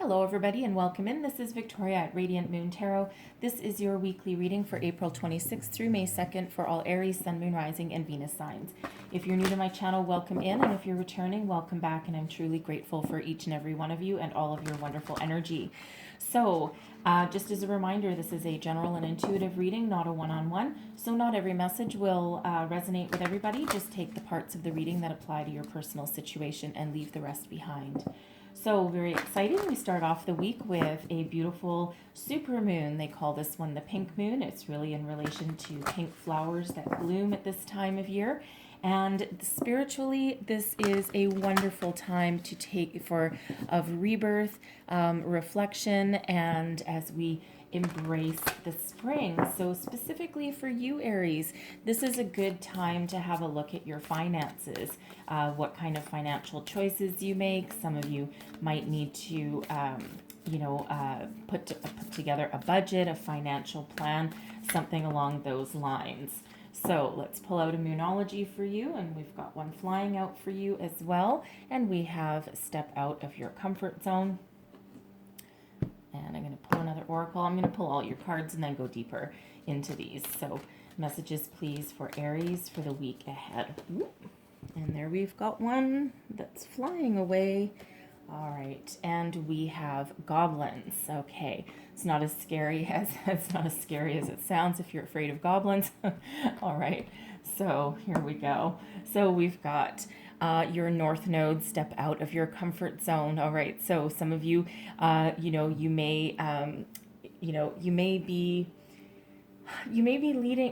Hello everybody and welcome in. This is Victoria at Radiant Moon Tarot. This is your weekly reading for April 26th through May 2nd for all Aries, Sun, Moon, Rising, and Venus signs. If you're new to my channel, welcome in, and if you're returning, welcome back, and I'm truly grateful for each and every one of you and all of your wonderful energy. So, just as a reminder, this is a general and intuitive reading, not a one-on-one, so not every message will resonate with everybody. Just take the parts of the reading that apply to your personal situation and leave the rest behind. So very exciting. We start off the week with a beautiful super moon. They call this one the pink moon. It's really in relation to pink flowers that bloom at this time of year. And spiritually, this is a wonderful time to take of rebirth, reflection, and as we embrace the spring. So specifically for you, Aries, this is a good time to have a look at your finances, what kind of financial choices you make. Some of you might need to, put together a budget, a financial plan, something along those lines. So let's pull out a Moonology for you, and we've got one flying out for you as well. And we have Step Out of Your Comfort Zone. And I'm going to pull another oracle. I'm going to pull all your cards and then go deeper into these. So messages, please, for Aries for the week ahead. And there we've got one that's flying away. All right, and we have goblins. Okay, it's not as scary as it sounds if you're afraid of goblins. All right, so here we go. So we've got your north node, step out of your comfort zone. All right, so some of you, you may be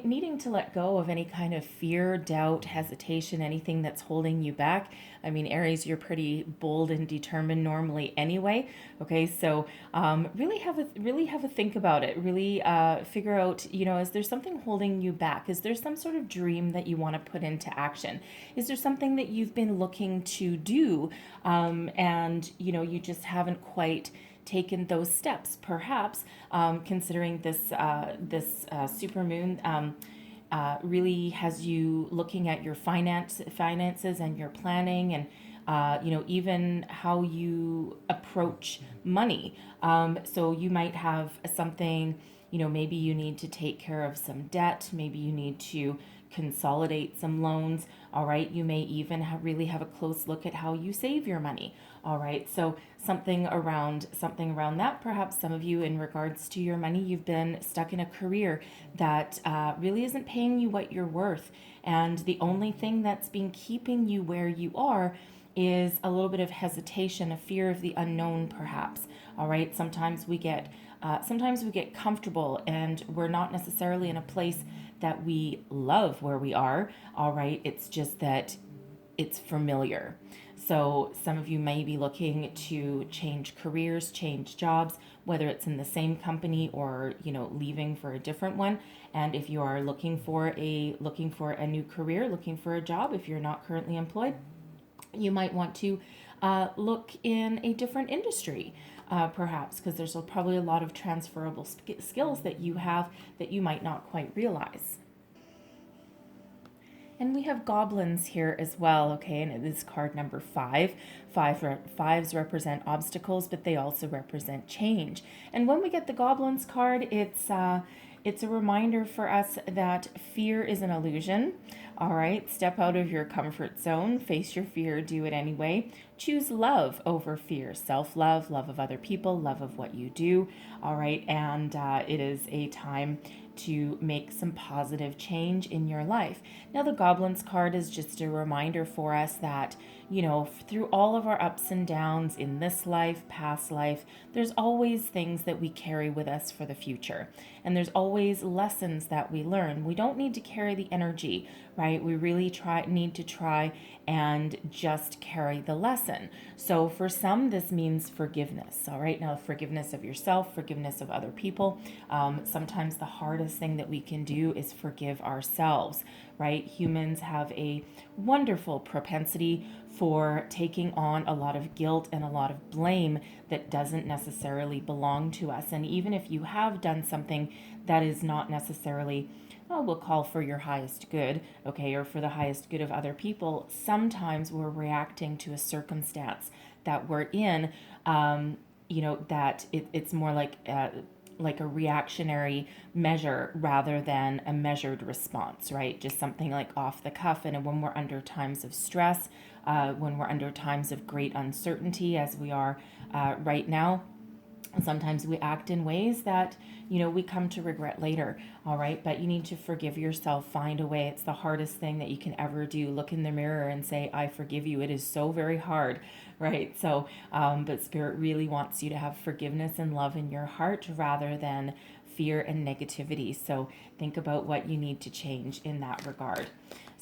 needing to let go of any kind of fear, doubt, hesitation, anything that's holding you back. I mean, Aries, you're pretty bold and determined normally anyway. Okay, so really have a think about it. Really figure out, is there something holding you back? Is there some sort of dream that you want to put into action? Is there something that you've been looking to do, and you just haven't quite taken those steps, perhaps, considering this super moon really has you looking at your finances and your planning, and even how you approach money. So you might have something, maybe you need to take care of some debt, maybe you need to consolidate some loans. All right, you may even really have a close look at how you save your money. All right, so something around that. Perhaps some of you, in regards to your money, you've been stuck in a career that really isn't paying you what you're worth, and the only thing that's been keeping you where you are is a little bit of hesitation, a fear of the unknown, perhaps. All right, sometimes we get comfortable, and we're not necessarily in a place that we love where we are. All right, it's just that it's familiar. So some of you may be looking to change careers, change jobs, whether it's in the same company or leaving for a different one. And if you are looking for a new career, looking for a job, if you're not currently employed, you might want to look in a different industry, perhaps, because there's probably a lot of transferable skills that you have that you might not quite realize. And we have goblins here as well, okay, and it is card number 5. Fives represent obstacles, but they also represent change. And when we get the goblins card, it's a reminder for us that fear is an illusion. All right, step out of your comfort zone, face your fear, do it anyway. Choose love over fear, self-love, love of other people, love of what you do. All right, and it is a time to make some positive change in your life. Now, the Goblins card is just a reminder for us that, through all of our ups and downs in this life, past life, there's always things that we carry with us for the future. And there's always lessons that we learn. We don't need to carry the energy, right? We really need to try and just carry the lesson. So for some, this means forgiveness, all right? Now, forgiveness of yourself, forgiveness of other people. Sometimes the hardest thing that we can do is forgive ourselves, right? Humans have a wonderful propensity for taking on a lot of guilt and a lot of blame that doesn't necessarily belong to us. And even if you have done something that is not necessarily, we'll call for your highest good, okay, or for the highest good of other people, sometimes we're reacting to a circumstance that we're in, that it's more like a reactionary measure rather than a measured response, right? Just something like off the cuff. And when we're under times of stress, when we're under times of great uncertainty, as we are right now, sometimes we act in ways that we come to regret later. All right, but you need to forgive yourself. Find a way. It's the hardest thing that you can ever do. Look in the mirror and say, I forgive you. It is so very hard, right? So but Spirit really wants you to have forgiveness and love in your heart rather than fear and negativity. So think about what you need to change in that regard.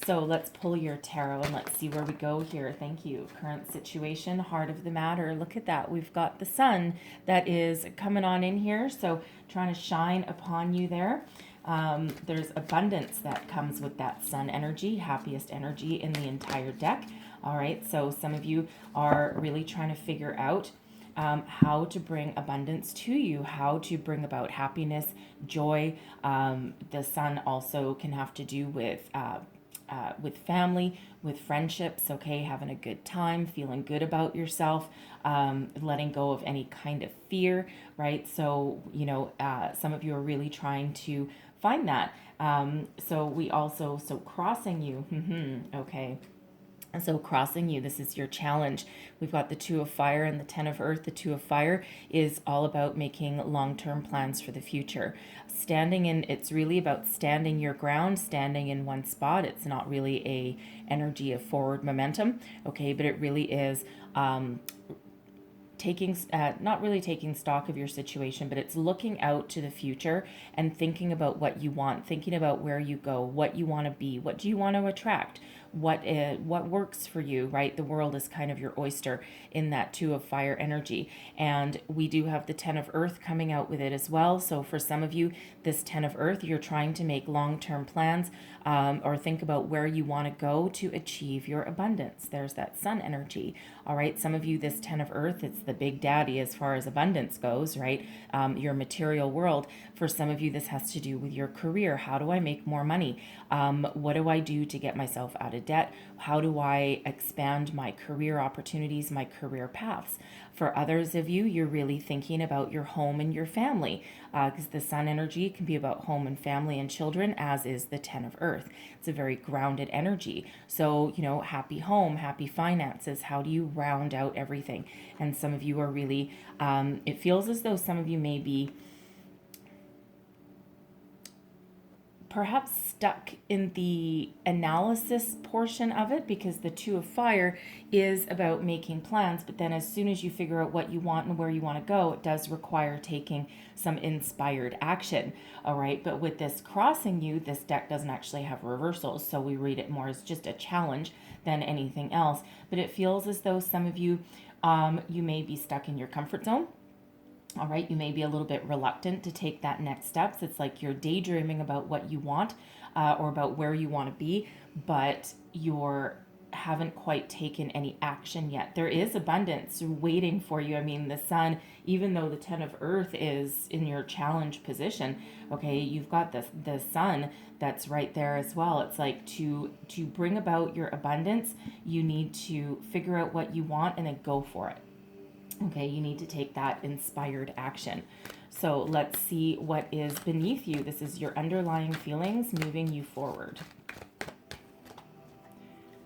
So let's pull your tarot and let's see where we go here. Thank you. Current situation, heart of the matter. Look at that. We've got the sun that is coming on in here. So trying to shine upon you there. There's abundance that comes with that sun energy, happiest energy in the entire deck. All right. So some of you are really trying to figure out how to bring abundance to you, how to bring about happiness, joy. The sun also can have to do with family, with friendships, okay, having a good time, feeling good about yourself, letting go of any kind of fear, right? So, some of you are really trying to find that. So crossing you, okay. And so crossing you, this is your challenge. We've got the Two of Fire and the Ten of Earth. The Two of Fire is all about making long-term plans for the future. It's really about standing your ground, standing in one spot. It's not really a energy of forward momentum, okay, but it really is not really taking stock of your situation, but it's looking out to the future and thinking about what you want, thinking about where you go, what you want to be, what do you want to attract, what works for you, right? The world is kind of your oyster in that Two of Fire energy. And we do have the Ten of Earth coming out with it as well. So for some of you, this Ten of Earth, you're trying to make long-term plans or think about where you want to go to achieve your abundance. There's that sun energy. All right. Some of you, this Ten of Earth, it's the big daddy as far as abundance goes, right? Your material world. For some of you, this has to do with your career. How do I make more money? What do I do to get myself out of debt? How do I expand my career opportunities, my career paths? For others of you, you're really thinking about your home and your family, because the sun energy can be about home and family and children, as is the Ten of Earth. It's a very grounded energy. So, happy home, happy finances. How do you round out everything? And some of you are really, it feels as though some of you may be perhaps stuck in the analysis portion of it, because the Two of Fire is about making plans, but then as soon as you figure out what you want and where you want to go, it does require taking some inspired action. All right, but with this crossing you, this deck doesn't actually have reversals, so we read it more as just a challenge than anything else. But it feels as though some of you you may be stuck in your comfort zone. All right, you may be a little bit reluctant to take that next steps. It's like you're daydreaming about what you want or about where you want to be, but you haven't quite taken any action yet. There is abundance waiting for you. I mean, the sun, even though the Ten of Earth is in your challenge position, okay, you've got the sun that's right there as well. It's like to bring about your abundance, you need to figure out what you want and then go for it. Okay, you need to take that inspired action. So let's see what is beneath you. This is your underlying feelings moving you forward.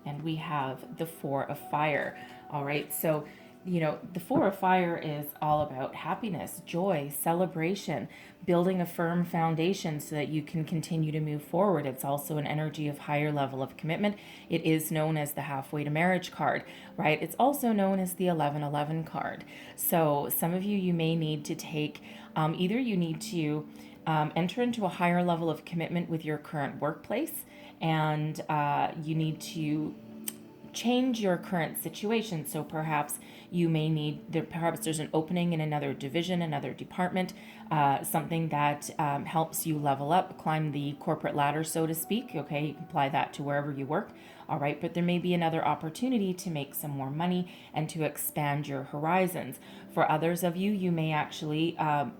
And we have the Four of Fire. All right, so the Four of Fire is all about happiness, joy, celebration, building a firm foundation so that you can continue to move forward. It's also an energy of higher level of commitment. It is known as the halfway to marriage card, right? It's also known as the 1111 card. So some of you may need to take, either you need to enter into a higher level of commitment with your current workplace, and you need to change your current situation. So perhaps you may need, perhaps there's an opening in another division, another department, something that helps you level up, climb the corporate ladder, so to speak. Okay, you can apply that to wherever you work. All right, but there may be another opportunity to make some more money and to expand your horizons. For others of you, you may actually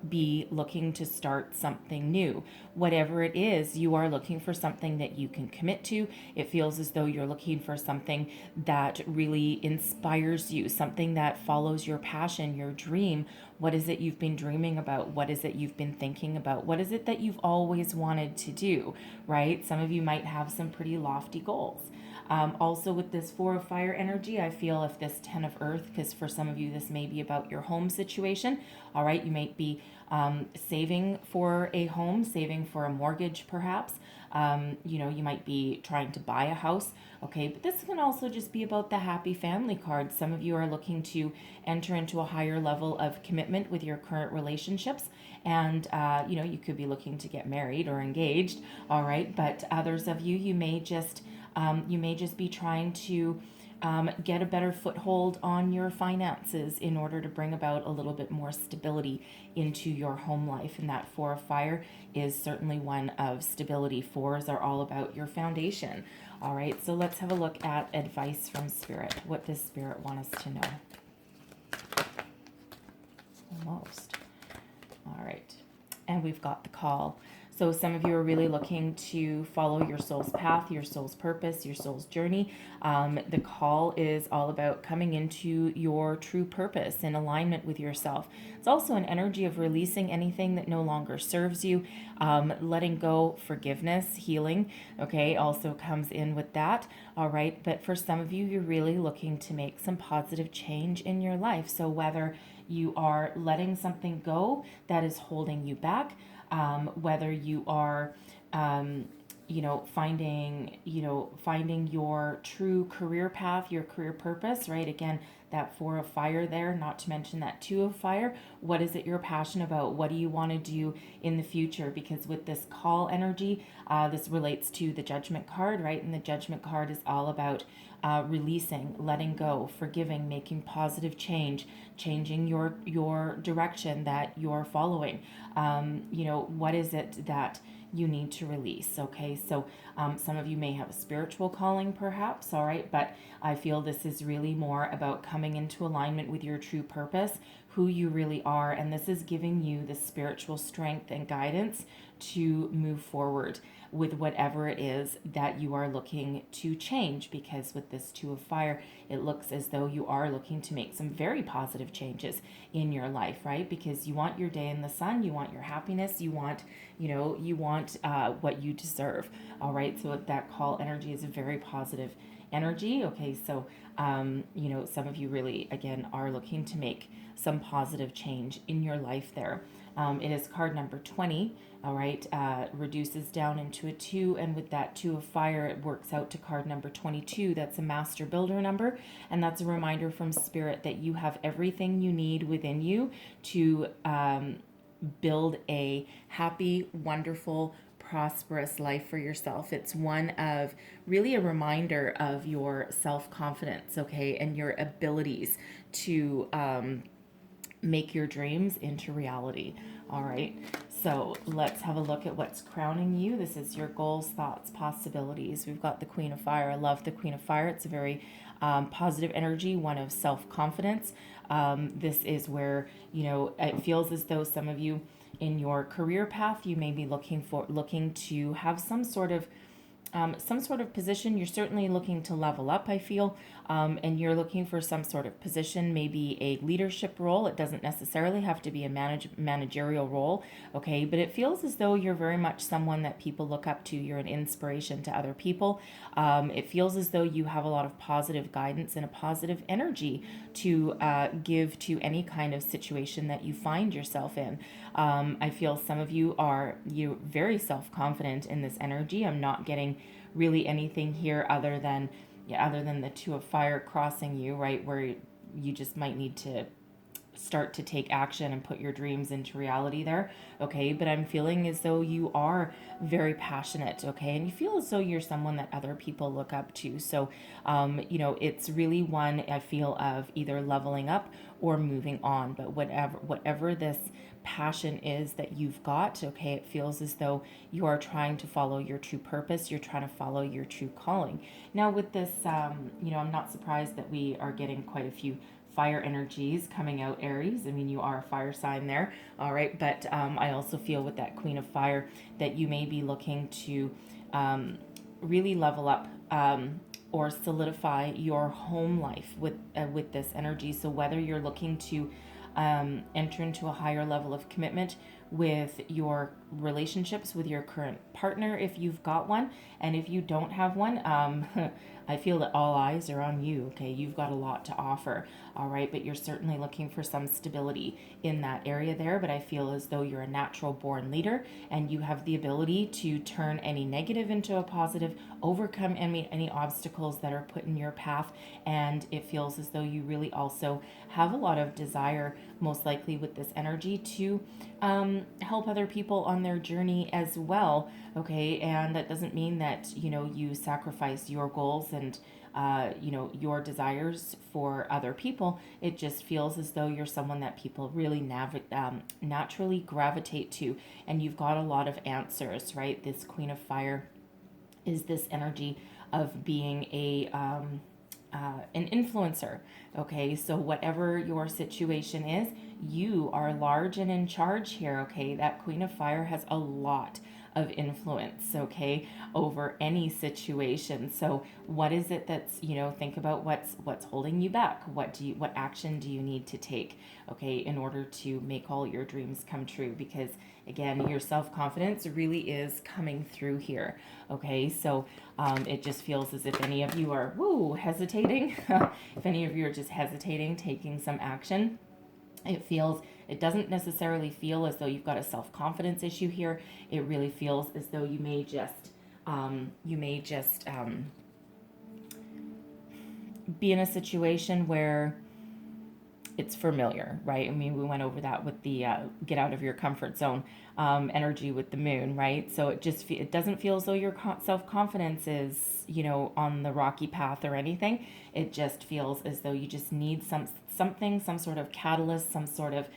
be looking to start something new. Whatever it is, you are looking for something that you can commit to. It feels as though you're looking for something that really inspires you, something that follows your passion, your dream. What is it you've been dreaming about? What is it you've been thinking about? What is it that you've always wanted to do, right? Some of you might have some pretty lofty goals. Also, with this Four of Fire energy, I feel if this Ten of Earth, because for some of you, this may be about your home situation. All right, you might be saving for a home, saving for a mortgage, perhaps. You might be trying to buy a house. Okay, but this can also just be about the happy family card. Some of you are looking to enter into a higher level of commitment with your current relationships. And, you could be looking to get married or engaged. All right, but others of you, you may just be trying to get a better foothold on your finances in order to bring about a little bit more stability into your home life. And that Four of Fire is certainly one of stability. Fours are all about your foundation. All right, so let's have a look at advice from Spirit. What does Spirit want us to know? Almost. All right, and we've got the Call. So some of you are really looking to follow your soul's path, your soul's purpose, your soul's journey. The Call is all about coming into your true purpose in alignment with yourself. It's also an energy of releasing anything that no longer serves you, letting go, forgiveness, healing, okay, also comes in with that. All right, but for some of you, you're really looking to make some positive change in your life. So whether you are letting something go that is holding you back, whether you are, finding your true career path, your career purpose, right? Again, that Four of Fire there, not to mention that Two of Fire. What is it you're passionate about? What do you want to do in the future? Because with this Call energy, this relates to the Judgment card, right? And the Judgment card is all about releasing, letting go, forgiving, making positive change, changing your direction that you're following. What is it that you need to release? Okay, so some of you may have a spiritual calling, perhaps. All right, but I feel this is really more about coming into alignment with your true purpose, who you really are, and this is giving you the spiritual strength and guidance to move forward with whatever it is that you are looking to change. Because with this Two of Fire, it looks as though you are looking to make some very positive changes in your life, right? Because you want your day in the sun, you want your happiness, you want what you deserve. All right, so that Call energy is a very positive energy. Okay, so some of you really, again, are looking to make some positive change in your life there. It is card number 20, all right, reduces down into a 2, and with that Two of Fire, it works out to card number 22. That's a Master Builder number, and that's a reminder from Spirit that you have everything you need within you to build a happy, wonderful, prosperous life for yourself. It's one of really a reminder of your self-confidence, okay, and your abilities to make your dreams into reality. All right, so let's have a look at what's crowning you. This is your goals, thoughts, possibilities. We've got the Queen of Fire. I love the Queen of Fire. It's a very positive energy, one of self-confidence. This is where, it feels as though some of you in your career path, you may be looking to have some sort of position. You're certainly looking to level up, I feel, and you're looking for some sort of position, maybe a leadership role. It doesn't necessarily have to be a managerial role, okay? But it feels as though you're very much someone that people look up to. You're an inspiration to other people. It feels as though you have a lot of positive guidance and a positive energy to give to any kind of situation that you find yourself in. I feel some of you are very self-confident in this energy. I'm not getting really anything here other than the Two of Fire crossing you, right, where you just might need to start to take action and put your dreams into reality there, okay? But I'm feeling as though you are very passionate, okay? And you feel as though you're someone that other people look up to. So, it's really one, I feel, of either leveling up or moving on. But whatever this passion is that you've got, okay, it feels as though you are trying to follow your true purpose. You're trying to follow your true calling. Now with this, I'm not surprised that we are getting quite a few fire energies coming out, Aries. I mean, you are a fire sign there, all right? But I also feel with that Queen of Fire that you may be looking to really level up or solidify your home life with this energy. So whether you're looking to enter into a higher level of commitment with your relationships with your current partner, if you've got one, and if you don't have one, I feel that all eyes are on you. Okay, you've got a lot to offer, all right, but you're certainly looking for some stability in that area there. But I feel as though you're a natural born leader and you have the ability to turn any negative into a positive, overcome any obstacles that are put in your path. And it feels as though you really also have a lot of desire, most likely with this energy, to help other people on their journey as well. Okay, and that doesn't mean that you sacrifice your goals and your desires for other people. It just feels as though you're someone that people really naturally gravitate to, and you've got a lot of answers, right? This Queen of Fire is this energy of being an influencer. Okay, so whatever your situation is, you are large and in charge here. Okay, that Queen of Fire has a lot of influence, okay, over any situation. So what is it that's, think about what's holding you back. What action do you need to take, okay, in order to make all your dreams come true? Because again, your self-confidence really is coming through here. Okay, so it just feels as if any of you are hesitating. If any of you are just hesitating, taking some action, it doesn't necessarily feel as though you've got a self-confidence issue here. It really feels as though you may just be in a situation where it's familiar, right? I mean, we went over that with the get out of your comfort zone energy with the moon, right? So it doesn't feel as though your self-confidence is, on the rocky path or anything. It just feels as though you just need some sort of catalyst, some sort of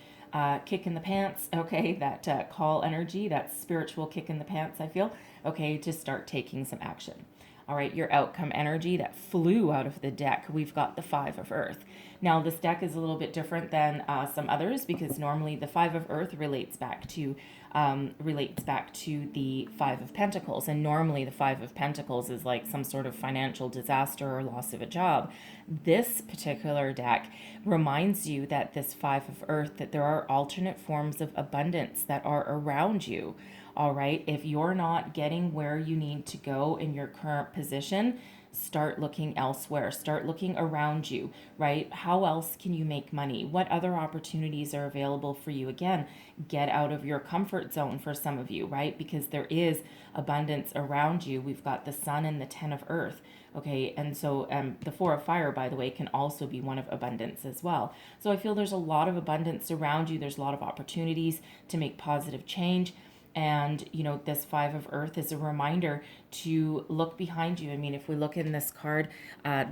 kick in the pants, okay? That call energy, that spiritual kick in the pants, I feel, okay, to start taking some action. All right, your outcome energy that flew out of the deck, we've got the Five of Earth. Now, this deck is a little bit different than some others because normally the Five of Earth relates back to the Five of Pentacles, and normally the Five of Pentacles is like some sort of financial disaster or loss of a job. This particular deck reminds you that this Five of Earth, that there are alternate forms of abundance that are around you. All right, if you're not getting where you need to go in your current position, start looking elsewhere. Start looking around you, right? How else can you make money? What other opportunities are available for you? Again, get out of your comfort zone for some of you, right? Because there is abundance around you. We've got the Sun and the Ten of Earth. Okay, and so the Four of Fire, by the way, can also be one of abundance as well. So I feel there's a lot of abundance around you. There's a lot of opportunities to make positive change. And, this Five of Earth is a reminder to look behind you. I mean, if we look in this card,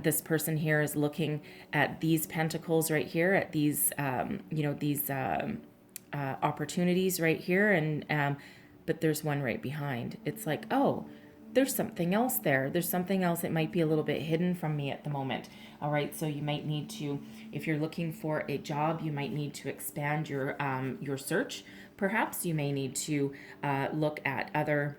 this person here is looking at these pentacles right here, at these, these opportunities right here. And, but there's one right behind. It's like, oh, there's something else there. There's something else that might be a little bit hidden from me at the moment. All right, so you might need to, if you're looking for a job, you might need to expand your search. Perhaps you may need to look at other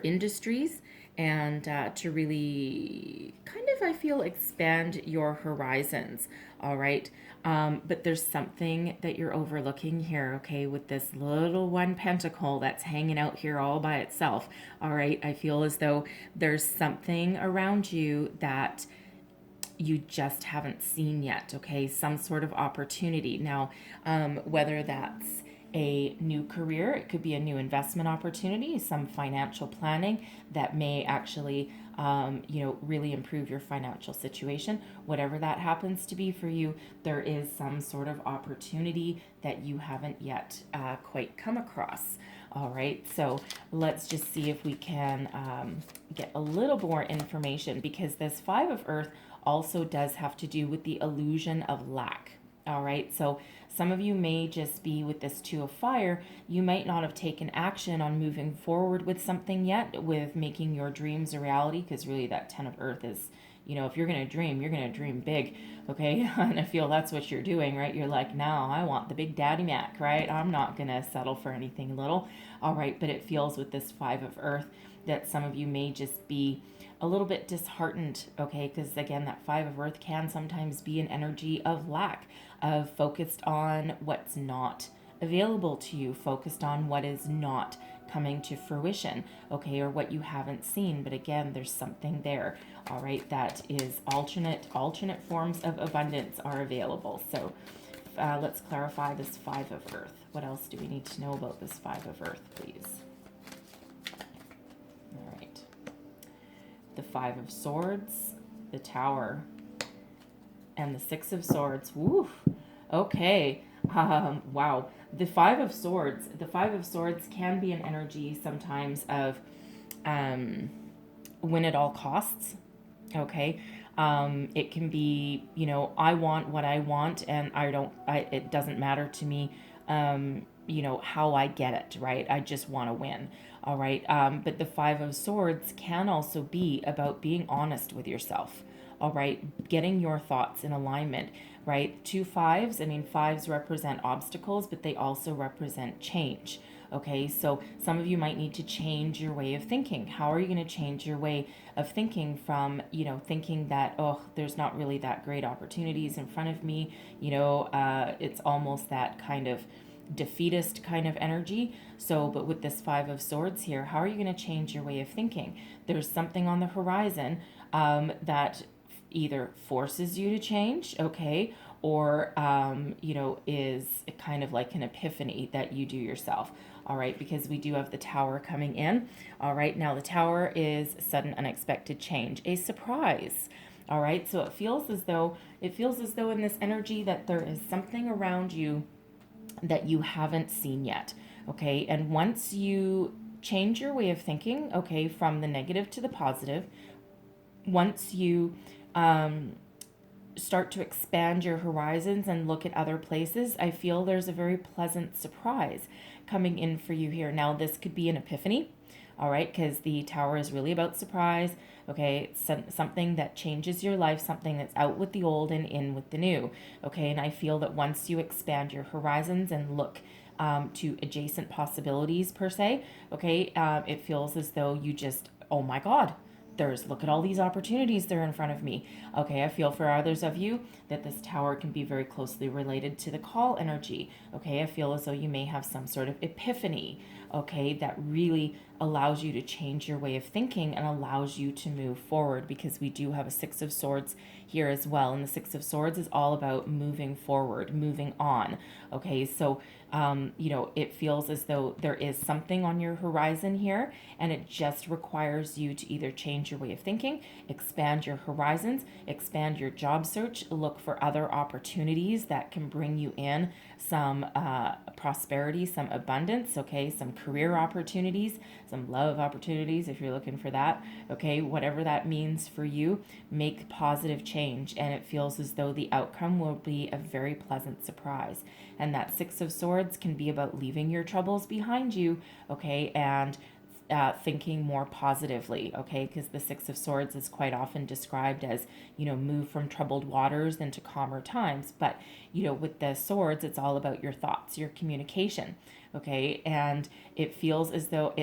industries and to really kind of, I feel, expand your horizons. All right. But there's something that you're overlooking here, okay, with this little one pentacle that's hanging out here all by itself. All right. I feel as though there's something around you that you just haven't seen yet, okay? Some sort of opportunity. Now, whether that's a new career, it could be a new investment opportunity, some financial planning that may actually really improve your financial situation. Whatever that happens to be for you, there is some sort of opportunity that you haven't yet quite come across. All right, so let's just see if we can get a little more information, because this Five of Earth also does have to do with the illusion of lack. All right, so some of you may just be with this Two of Fire. You might not have taken action on moving forward with something yet, with making your dreams a reality, because really that Ten of Earth is, if you're going to dream, you're going to dream big. Okay. And I feel that's what you're doing, right? You're like, no, I want the big daddy Mac, right? I'm not going to settle for anything little. All right. But it feels with this Five of Earth that some of you may just be a little bit disheartened, okay? Because again, that Five of Earth can sometimes be an energy of lack, of focused on what's not available to you, focused on what is not coming to fruition, okay, or what you haven't seen. But again, there's something there, all right, that is alternate forms of abundance are available. So let's clarify this Five of Earth. What else do we need to know about this Five of Earth, please? All right. The Five of Swords, the Tower, and the Six of Swords. Woo! Okay. Wow. The Five of Swords. The Five of Swords can be an energy sometimes of win at all costs. Okay. It can be, I want what I want, and it doesn't matter to me, how I get it, right? I just want to win. All right. But the Five of Swords can also be about being honest with yourself. All right. Getting your thoughts in alignment, right? Two fives. I mean, fives represent obstacles, but they also represent change. Okay, so some of you might need to change your way of thinking. How are you going to change your way of thinking from, thinking that, oh, there's not really that great opportunities in front of me, it's almost that kind of defeatist kind of energy. So, but with this Five of Swords here, how are you going to change your way of thinking? There's something on the horizon that either forces you to change, okay, or, is kind of like an epiphany that you do yourself. All right, because we do have the Tower coming in. All right, now the Tower is sudden unexpected change, a surprise. All right, so it feels as though in this energy that there is something around you that you haven't seen yet. Okay, and once you change your way of thinking, okay, from the negative to the positive, once you start to expand your horizons and look at other places, I feel there's a very pleasant surprise coming in for you here. Now, this could be an epiphany, all right, because the Tower is really about surprise. Okay, it's something that changes your life, something that's out with the old and in with the new. Okay, and I feel that once you expand your horizons and look to adjacent possibilities per se, okay, it feels as though you just, oh my God, look at all these opportunities that are in front of me. Okay, I feel for others of you that this Tower can be very closely related to the call energy. Okay, I feel as though you may have some sort of epiphany, okay, that really allows you to change your way of thinking and allows you to move forward, because we do have a Six of Swords here as well. And the Six of Swords is all about moving forward, moving on. Okay, so it feels as though there is something on your horizon here, and it just requires you to either change your way of thinking, expand your horizons, expand your job search, look for other opportunities that can bring you in some prosperity, some abundance, okay, some career opportunities, some love opportunities if you're looking for that, okay, whatever that means for you, make positive change, and it feels as though the outcome will be a very pleasant surprise. And that Six of Swords can be about leaving your troubles behind you, okay, and thinking more positively, okay, because the Six of Swords is quite often described as, move from troubled waters into calmer times. But, with the swords, it's all about your thoughts, your communication, okay, and it feels as though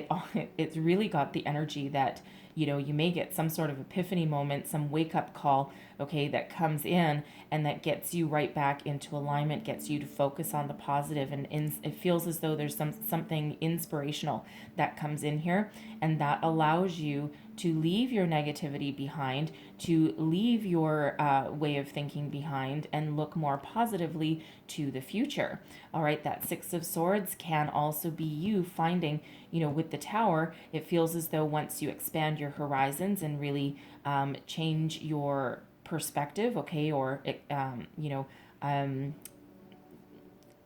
it's really got the energy that, you may get some sort of epiphany moment, some wake up call, okay, that comes in and that gets you right back into alignment, gets you to focus on the positive, and it feels as though there's something inspirational that comes in here, and that allows you to leave your negativity behind, to leave your way of thinking behind, and look more positively to the future. All right, that Six of Swords can also be you finding, with the Tower, it feels as though once you expand your horizons and really change your perspective, okay, or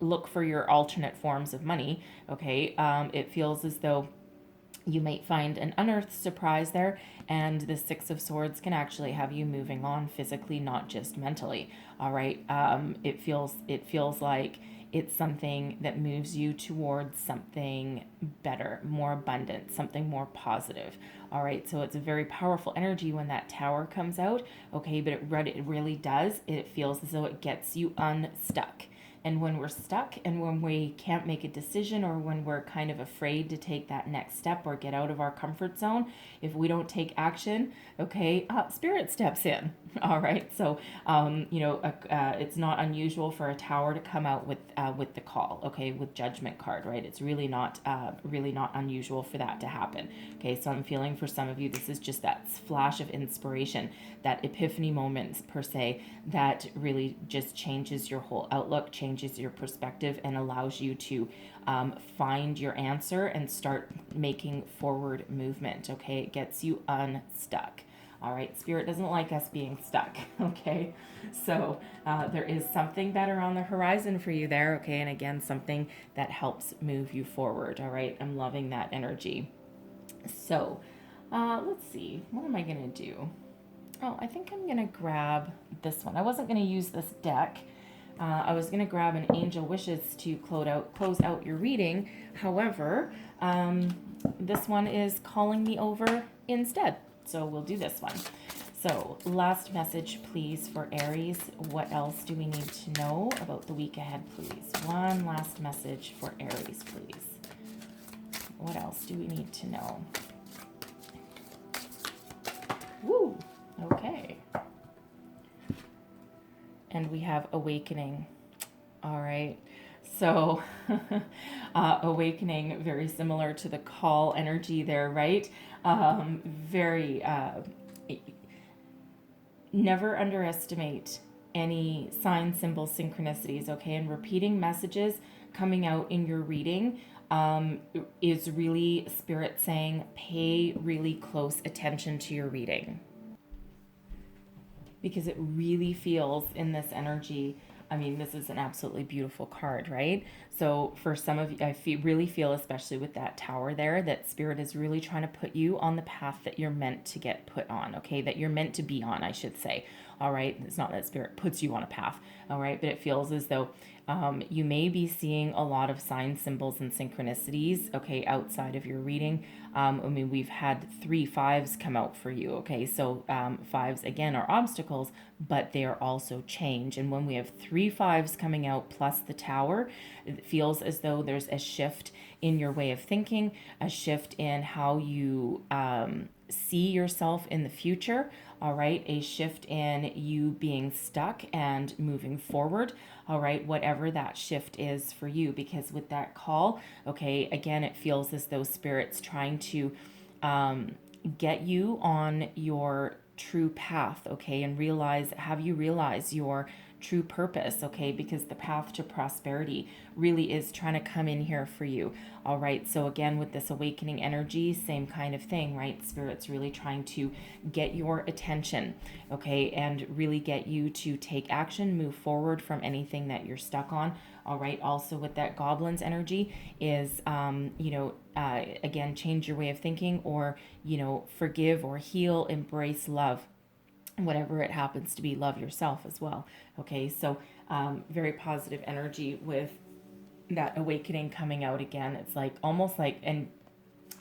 look for your alternate forms of money, okay, it feels as though you might find an unearthed surprise there, and the Six of Swords can actually have you moving on physically, not just mentally. All right, it feels like It's something that moves you towards something better, more abundant, something more positive. All right, so it's a very powerful energy when that Tower comes out, okay, but it really does, it feels as though it gets you unstuck. And when we're stuck and when we can't make a decision, or when we're kind of afraid to take that next step or get out of our comfort zone, if we don't take action, okay, Spirit steps in. All right. So, it's not unusual for a Tower to come out with the call, okay, with Judgment card, right? It's really not unusual for that to happen. Okay. So I'm feeling for some of you, this is just that flash of inspiration, that epiphany moment per se, that really just changes your whole outlook, changes your perspective, and allows you to find your answer and start making forward movement. Okay, it gets you unstuck. All right, Spirit doesn't like us being stuck. Okay, so there is something better on the horizon for you there. Okay, and again, something that helps move you forward. All right, I'm loving that energy. So let's see, what am I gonna do? Oh, I think I'm gonna grab this one. I wasn't gonna use this deck. I was gonna grab an Angel Wishes to close out your reading. However, this one is calling me over instead. So we'll do this one. So last message, please, for Aries. What else do we need to know about the week ahead, please? One last message for Aries, please. What else do we need to know? Woo! Okay. And we have Awakening. All right. So Awakening, very similar to the call energy there, right? Very, never underestimate any sign, symbol, synchronicities, okay? And repeating messages coming out in your reading is really Spirit saying, pay really close attention to your reading. Because it really feels in this energy. I mean, this is an absolutely beautiful card, right? So for some of you, really feel, especially with that Tower there, that Spirit is really trying to put you on the path that you're meant to get put on, okay? That you're meant to be on, I should say. All right. It's not that Spirit puts you on a path, all right? But it feels as though you may be seeing a lot of signs, symbols, and synchronicities, okay, outside of your reading. I mean, we've had 3 5s come out for you, okay? So 5s, again, are obstacles, but they are also change. And when we have 3 5s coming out plus the Tower, it feels as though there's a shift in your way of thinking, a shift in how you see yourself in the future, all right? A shift in you being stuck and moving forward, all right? Whatever that shift is for you, because with that call, okay, again, it feels as though Spirit's trying to get you on your true path, okay? And have you realized your true purpose, okay? Because the path to prosperity really is trying to come in here for you, all right? So again, with this Awakening energy, same kind of thing, right? Spirit's really trying to get your attention, okay? And really get you to take action, move forward from anything that you're stuck on, all right? Also with that Goblins energy is, again, change your way of thinking, or, forgive or heal, embrace love, whatever it happens to be. Love yourself as well. Okay, so very positive energy with that Awakening coming out again. It's like almost like, and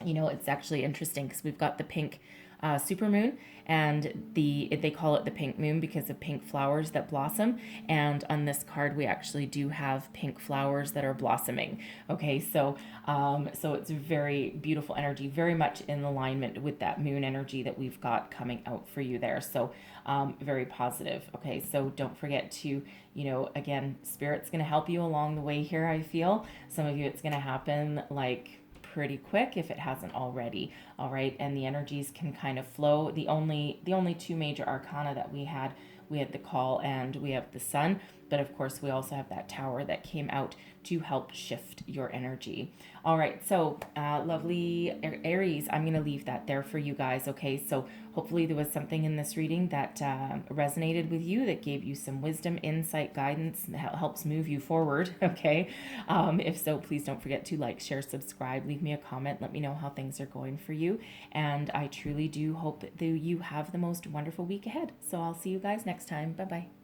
it's actually interesting because we've got the pink supermoon, and they call it the pink moon because of pink flowers that blossom. And on this card, we actually do have pink flowers that are blossoming. Okay, so it's very beautiful energy, very much in alignment with that moon energy that we've got coming out for you there. So very positive. Okay, so don't forget to, again, Spirit's going to help you along the way here. I feel some of you, it's going to happen like pretty quick if it hasn't already, all right? And the energies can kind of flow. The only 2 major arcana that we had the call and we have the Sun, but of course we also have that Tower that came out to help shift your energy. All right, so lovely Aries, I'm going to leave that there for you guys, okay? So hopefully there was something in this reading that resonated with you, that gave you some wisdom, insight, guidance, that helps move you forward, okay? If so, please don't forget to like, share, subscribe, leave me a comment, let me know how things are going for you. And I truly do hope that you have the most wonderful week ahead. So I'll see you guys next time. Bye-bye.